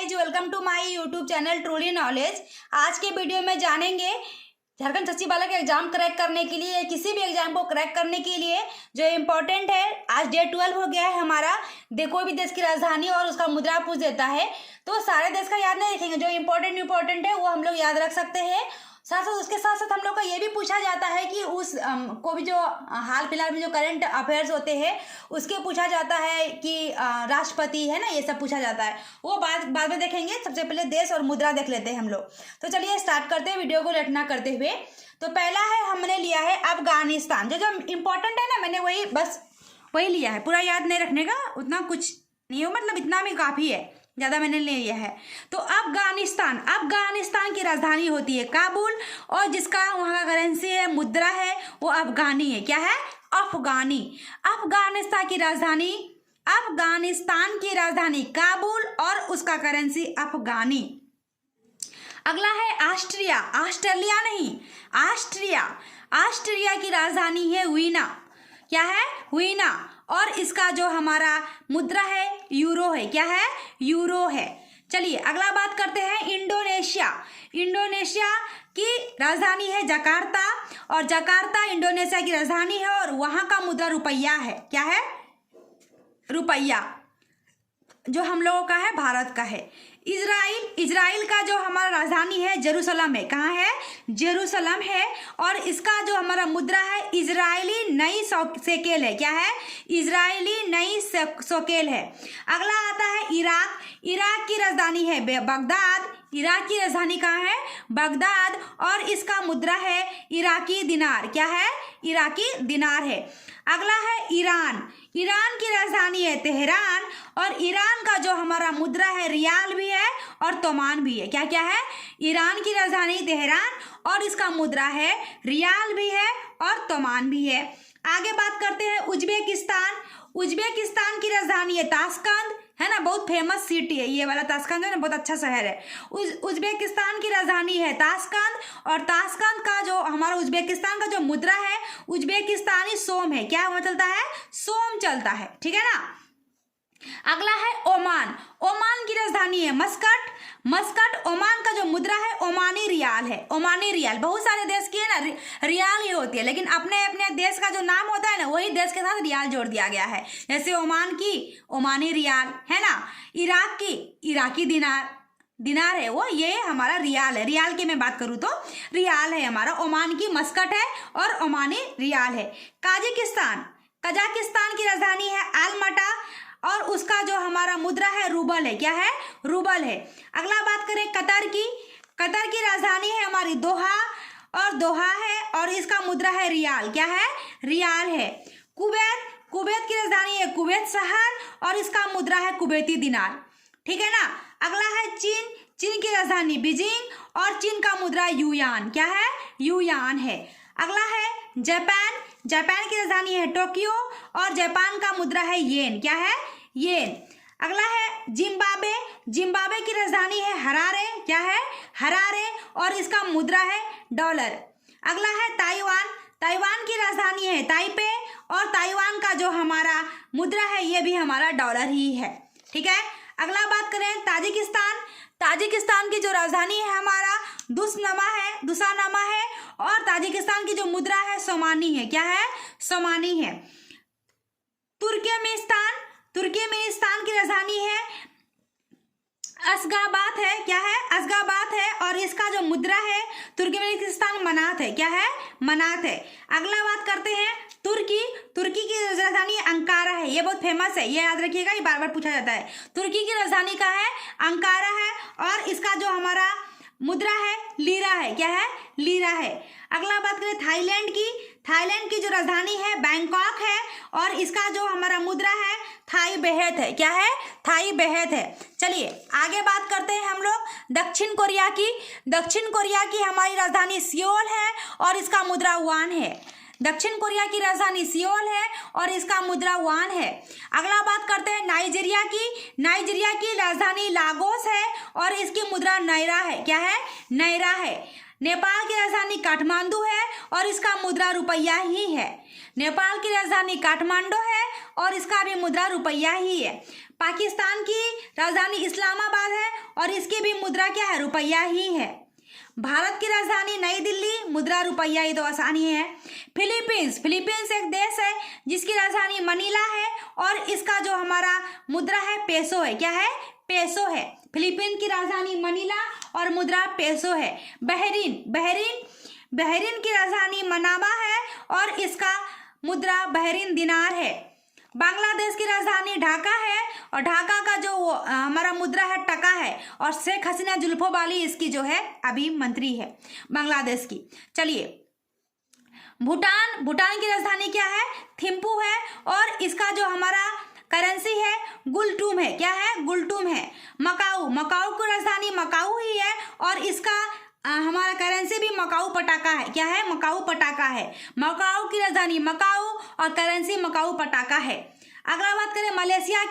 Guys, welcome to my YouTube channel truly knowledge. आज के video में जानेंगे झारखंड सचिवालय का एग्जाम क्रैक करने के लिए, किसी भी एग्जाम को क्रैक करने के लिए जो इम्पोर्टेंट है। आज डे 12 हो गया है हमारा। कोई भी देश की राजधानी और उसका मुद्रा पूछ देता है, तो सारे देश का याद नहीं रखेंगे, जो इम्पोर्टेंट है वो हम लोग याद रख सकते हैं। साथ साथ उसके साथ साथ हम लोग का ये भी पूछा जाता है कि उस को भी जो हाल फिलहाल में जो करंट अफेयर्स होते हैं उसके पूछा जाता है कि राष्ट्रपति है ना, ये सब पूछा जाता है। वो बाद में देखेंगे। सबसे पहले देश और मुद्रा देख लेते हैं हम लोग। तो चलिए स्टार्ट करते हैं वीडियो को लेट ना करते हुए। तो पहला है, हमने लिया है अफगानिस्तान। जो इम्पोर्टेंट है ना, मैंने वही लिया है। पूरा याद नहीं रखने का, उतना कुछ नहीं हो, मतलब इतना भी काफ़ी है, ज़्यादा मैंने ले लिया है। तो अफगानिस्तान की राजधानी होती है काबुल, और जिसका वहाँ का करेंसी है, मुद्रा है, वो अफगानी है। क्या है? अफगानी। अफगानिस्तान की राजधानी काबुल और उसका करेंसी अफगानी। अगला है ऑस्ट्रिया की राजधानी है वीना। क्या है? वीना। और इसका जो हमारा मुद्रा है यूरो है। क्या है? यूरो है। चलिए अगला बात करते हैं इंडोनेशिया की राजधानी है जकार्ता, और जकार्ता इंडोनेशिया की राजधानी है, और वहाँ का मुद्रा रुपया है। क्या है? रुपया, जो हम लोगों का है, भारत का है। इजराइल का जो हमारा राजधानी है जेरूसलम है। कहाँ है? जेरूसलम है, और इसका जो हमारा मुद्रा है इजरायली नई शेकेल है। क्या है? इजरायली नई शेकेल है। अगला आता है इराक की राजधानी है बगदाद। इराक की राजधानी कहाँ है? बगदाद, और इसका मुद्रा है इराकी दिनार। क्या है? इराकी दिनार है। अगला है ईरान की राजधानी है तेहरान, और ईरान का जो हमारा मुद्रा है रियाल भी है और तोमान भी है। क्या क्या है? ईरान की राजधानी तेहरान, और इसका मुद्रा है रियाल भी है और तोमान भी है। आगे बात करते हैं उज्बेकिस्तान की राजधानी है ताशकंद, है ना, बहुत फेमस सिटी है ये वाला। ताशकंद है ना, बहुत अच्छा शहर है। उज्बेकिस्तान की राजधानी है ताशकंद, और ताशकंद का जो हमारा उज्बेकिस्तान का जो मुद्रा है उज्बेकिस्तानी सोम है। क्या हुआ चलता है? सोम चलता है। ठीक है ना। अगला है ओमान की राजधानी है मस्कट। ओमान का जो मुद्रा है ओमानी रियाल। बहुत सारे देश की है ना रियाल ही होती है, लेकिन अपने अपने देश का जो नाम होता है ना, वही देश के साथ रियाल जोड़ दिया गया है। जैसे ओमान की ओमानी रियाल है ना, इराक की इराकी दिनार है वो, ये हमारा रियाल है। रियाल की मैं बात करूँ तो रियाल है हमारा। ओमान की मस्कट है और ओमानी रियाल है। कजाकिस्तान की राजधानी है अलमाटा, और उसका जो हमारा मुद्रा है रूबल है। क्या है? रूबल है। अगला बात करें कतर की राजधानी है हमारी दोहा है, और इसका मुद्रा है रियाल। क्या है? रियाल है। कुवैत की राजधानी है कुवैत शहर, और इसका मुद्रा है कुवैती दिनार। ठीक है ना। अगला है चीन की राजधानी बीजिंग, और चीन का मुद्रा युयान। क्या है? युयान है। अगला है जापान की राजधानी है टोक्यो, और जापान का मुद्रा है येन। क्या है? येन। अगला है जिम्बाब्वे की राजधानी है हरारे। क्या है? हरारे, और इसका मुद्रा है डॉलर। अगला है ताइवान की राजधानी है ताइपे, और ताइवान का जो हमारा मुद्रा है ये भी हमारा डॉलर ही है। ठीक है। अगला बात करें ताजिकिस्तान की जो राजधानी है हमारा दुसानामा है, और ताजिकिस्तान की जो मुद्रा है सोमानी है। क्या है? सोमानी है। तुर्कमेनिस्तान की राजधानी है अशगाबाद है। क्या है? अशगाबाद है, और इसका जो मुद्रा है तुर्कमेनिस्तान मनात है। क्या है? मनात है। अगला बात करते हैं तुर्की की राजधानी अंकारा है। ये बहुत फेमस है, ये याद रखिएगा, ये बार बार पूछा जाता है। तुर्की की राजधानी का है अंकारा है, और इसका जो हमारा मुद्रा है लीरा है। क्या है? लीरा है। अगला बात करें थाईलैंड की जो राजधानी है बैंकॉक है, और इसका जो हमारा मुद्रा है थाई बेहत है। क्या है? थाई बेहत है। चलिए आगे बात करते हैं हम लोग दक्षिण कोरिया की हमारी राजधानी सियोल है, और इसका मुद्रा वान है। दक्षिण कोरिया की राजधानी सियोल है, और इसका मुद्रा वान है। अगला बात करते हैं नाइजीरिया की राजधानी लागोस है, और इसकी मुद्रा नायरा है। क्या है? नायरा है। नेपाल की राजधानी काठमांडू है, और इसका मुद्रा रुपया ही है। नेपाल की राजधानी काठमांडू है, और इसका भी मुद्रा रुपया ही है। पाकिस्तान की राजधानी इस्लामाबाद है, और इसकी भी मुद्रा क्या है, रुपया ही है। भारत की राजधानी नई दिल्ली, मुद्रा रुपया, ये तो आसानी है। फिलीपींस, फिलीपींस एक देश है जिसकी राजधानी मनीला है और इसका जो हमारा मुद्रा है पेसो है। क्या है, पेसो है। फिलीपींस की राजधानी मनीला और मुद्रा पेसो है। बहरीन, बहरीन की राजधानी मनामा है और इसका मुद्रा बहरीन दिनार है। बांग्लादेश की राजधानी ढाका है और ढाका का जो हमारा मुद्रा है टका है और शेख हसीना जुल्फो वाली इसकी जो है अभी मंत्री है बांग्लादेश की। चलिए, भूटान की राजधानी क्या है, थिम्पू है और इसका जो हमारा करेंसी है गुलटूम है। क्या है, गुलटूम है। मकाऊ की राजधानी मकाऊ ही है और इसका हमारा करेंसी भी मकाऊ पटाखा है। क्या है, मकाऊ पटाखा है। मकाऊ की राजधानी मकाऊ और करेंसी मकाऊ पटाखा है। अगला बात करें मलेशिया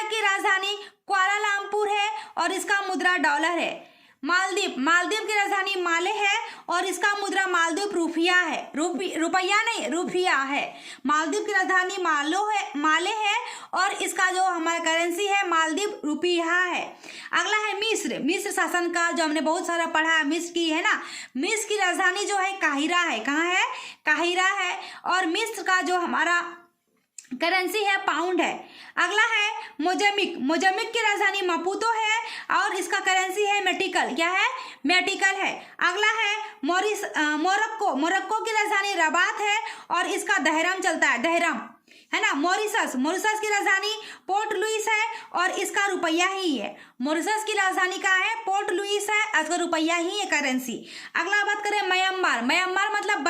की राजधानी कुआलालंपुर है और इसका मुद्रा डॉलर है। मालदीव की राजधानी माले है और इसका मुद्रा मालदीव रुपया है। रुपया नहीं, रुपया है। मालदीव की राजधानी माले है और इसका जो हमारा करेंसी है मालदीव रुपया है। अगला है मिस्र शासनकाल, जो हमने बहुत सारा पढ़ा, मिस्र की है ना। मिस्र की राजधानी जो है काहिरा है। कहाँ है, काहिरा है और मिस्र का जो हमारा करेंसी है पाउंड है। अगला है मोजाम्बिक की राजधानी मपूतो है और इसका करेंसी है मेटिकल। क्या है, मेटिकल है। अगला है मोरक्को की राजधानी रबात है और इसका दहरम चलता है, दहरम है ना। मॉरिशस की राजधानी पोर्ट लुइस है और इसका रुपया ही है। मॉरिशस की राजधानी का है पोर्ट लुइस है, इसका रुपया ही है करेंसी। अगला बात करें म्यांमार मतलब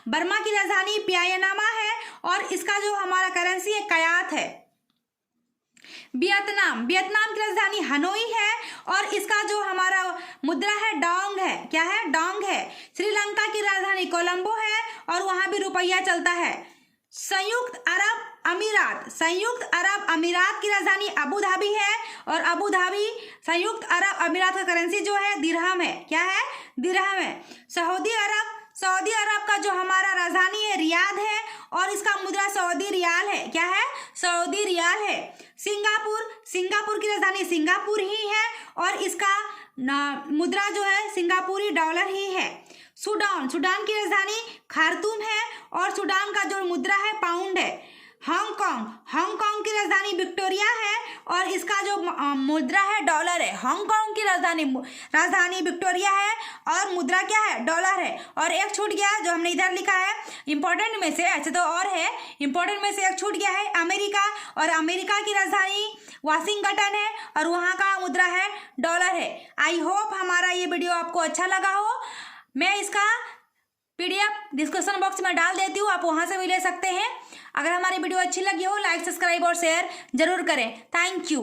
बर्मा की राजधानी पियानामा है और इसका जो हमारा करेंसी है कयात है। वियतनाम की राजधानी हनोई है और इसका जो हमारा मुद्रा है डोंग है। क्या है, डोंग है। श्रीलंका की राजधानी कोलंबो है और वहां भी रुपया चलता है। संयुक्त अरब अमीरात की राजधानी अबू धाबी है और अबू धाबी संयुक्त अरब अमीरात का करेंसी जो है दिरहम है। क्या है, दिरहम है। सऊदी अरब का जो हमारा राजधानी है रियाद है और इसका मुद्रा सऊदी रियाल है। क्या है, सऊदी रियाल है। सिंगापुर की राजधानी सिंगापुर ही है और इसका मुद्रा जो है सिंगापुरी डॉलर ही है। सूडान की राजधानी खार्तूम है और सूडान का जो मुद्रा है पाउंड है। हांगकांग की राजधानी विक्टोरिया है और इसका जो मुद्रा है डॉलर है। हांगकांग की राजधानी विक्टोरिया है और मुद्रा क्या है, डॉलर है। और एक छूट गया जो हमने इधर लिखा है इंपॉर्टेंट में से, ऐसे तो और है, इंपॉर्टेंट में से एक छूट गया है अमेरिका, और अमेरिका की राजधानी वाशिंगटन है और वहाँ का मुद्रा है डॉलर है। आई होप हमारा ये वीडियो आपको अच्छा लगा हो। मैं इसका PDF डिस्क्रिप्शन बॉक्स में डाल देती हूँ, आप वहाँ से भी ले सकते हैं। अगर हमारी वीडियो अच्छी लगी हो लाइक, सब्सक्राइब और शेयर जरूर करें। Thank you.